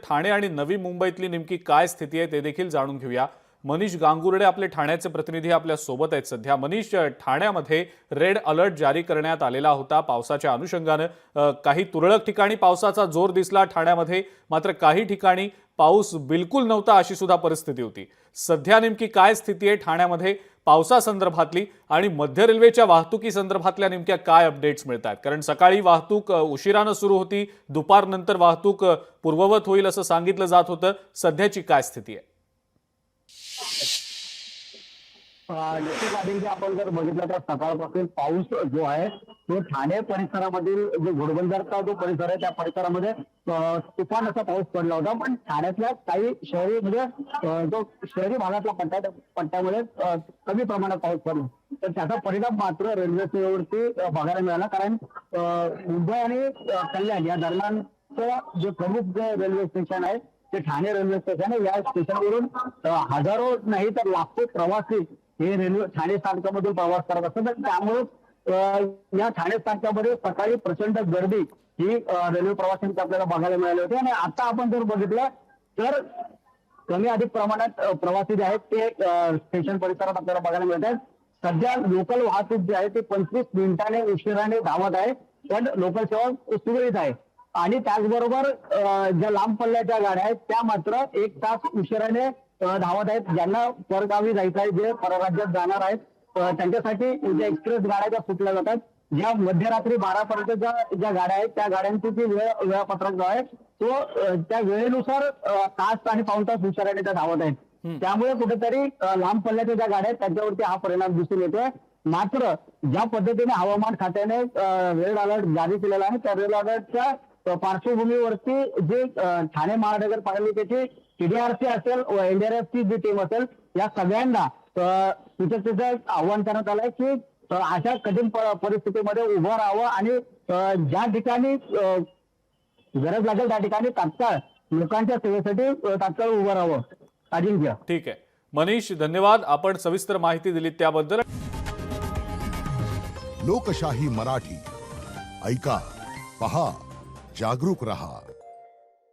ठाणे आणि नवी मुंबईतली नेमकी काय स्थिती आहे ते देखील जाणून घेऊया। मनीष गांगुर्डे आपले ठाण्याचे प्रतिनिधी आपल्या सोबत आहेत सध्या। मनीष, ठाण्यामध्ये रेड अलर्ट जारी करण्यात आलेला होता पावसाच्या अनुषंगाने। काही तुरळक ठिकाणी पावसाचा जोर दिसला ठाण्यामध्ये, मात्र काही ठिकाणी पाऊस बिलकुल नव्हता अशी सुद्धा परिस्थिती होती। सध्या नेमकी काय स्थिती आहे ठाण्यामध्ये पावसासंदर्भातली आणि मध्य रेल्वेच्या वाहतुकी संदर्भातल्या नेमक्या काय अपडेट्स मिळतात? कारण सकाळी वाहतूक उशिराने सुरू होती, दुपारनंतर वाहतूक पूर्ववत होईल असं सांगितलं जात होतं। सध्याची काय स्थिती आहे? नक्कीच आधी आपण जर बघितलं तर सकाळपासून पाऊस जो आहे तो ठाणे परिसरामधील जो घोडबंदरचा जो परिसर आहे त्या परिसरामध्ये तुफान असा पाऊस पडला होता। पण ठाण्यातल्या काही शहरी म्हणजे जो शहरी भागातला पट्ट्यामध्ये कमी प्रमाणात पाऊस पडला, तर त्याचा परिणाम मात्र रेल्वे सेवेवरती बघायला मिळाला। कारण मुंबई आणि कल्याण या दरम्यानचं जे प्रमुख जे रेल्वे स्टेशन आहे ते ठाणे रेल्वे स्टेशन आहे। या स्टेशनवरून हजारो नाही तर लाखो प्रवासी हे रेल्वे ठाणे स्थानकामधून प्रवास करत असतात। त्यामुळे या ठाणे स्थानकामध्ये सकाळी प्रचंड गर्दी ही रेल्वे प्रवाशांची आपल्याला बघायला मिळाली होती। आणि आता आपण जर बघितलं तर कमी अधिक प्रमाणात प्रवासी जे आहेत ते स्टेशन परिसरात आपल्याला बघायला मिळत आहेत। सध्या लोकल वाहतूक जी आहे ती 25 मिनिटांनी उशिराने धावत आहे, पण लोकल सेवा सुरळीत आहे। आणि त्याचबरोबर ज्या लांब पल्ल्याच्या गाड्या आहेत त्या मात्र 1 तास उशिराने धावत आहेत। ज्यांना परगावी जायचं आहे, जे परराज्यात जाणार आहेत, त्यांच्यासाठी ज्या एक्सप्रेस गाड्या ज्या सुटल्या जातात, ज्या मध्यरात्री 12 पर्यंतच्या ज्या गाड्या आहेत त्या गाड्यांची जी वेळापत्रक जो आहे तो त्या वेळेनुसार तास आणि पाऊण तास उशिराने त्या धावत आहेत। त्यामुळे कुठेतरी लांब पल्ल्याच्या ज्या गाड्या आहेत त्यांच्यावरती हा परिणाम दिसून येतोय। मात्र ज्या पद्धतीने हवामान खात्याने रेड अलर्ट जारी केलेला आहे त्या रेड अलर्टच्या पार्श्वभूमीवरती जे ठाणे महानगरपालिकेची TDRC असेल व NDRFची जी टीम असेल या सगळ्यांना सूचक आव्हान करण्यात आलंय की अशा कठीण परिस्थितीमध्ये उभं राहावं आणि ज्या ठिकाणी गरज लागेल त्या ठिकाणी तात्काळ लोकांच्या सेवेसाठी तात्काळ उभं राहावं। अजिंक्य, ठीक आहे मनीष, धन्यवाद। आपण सविस्तर माहिती दिली त्याबद्दल। लोकशाही मराठी ऐका, पहा, जागरूक रहा।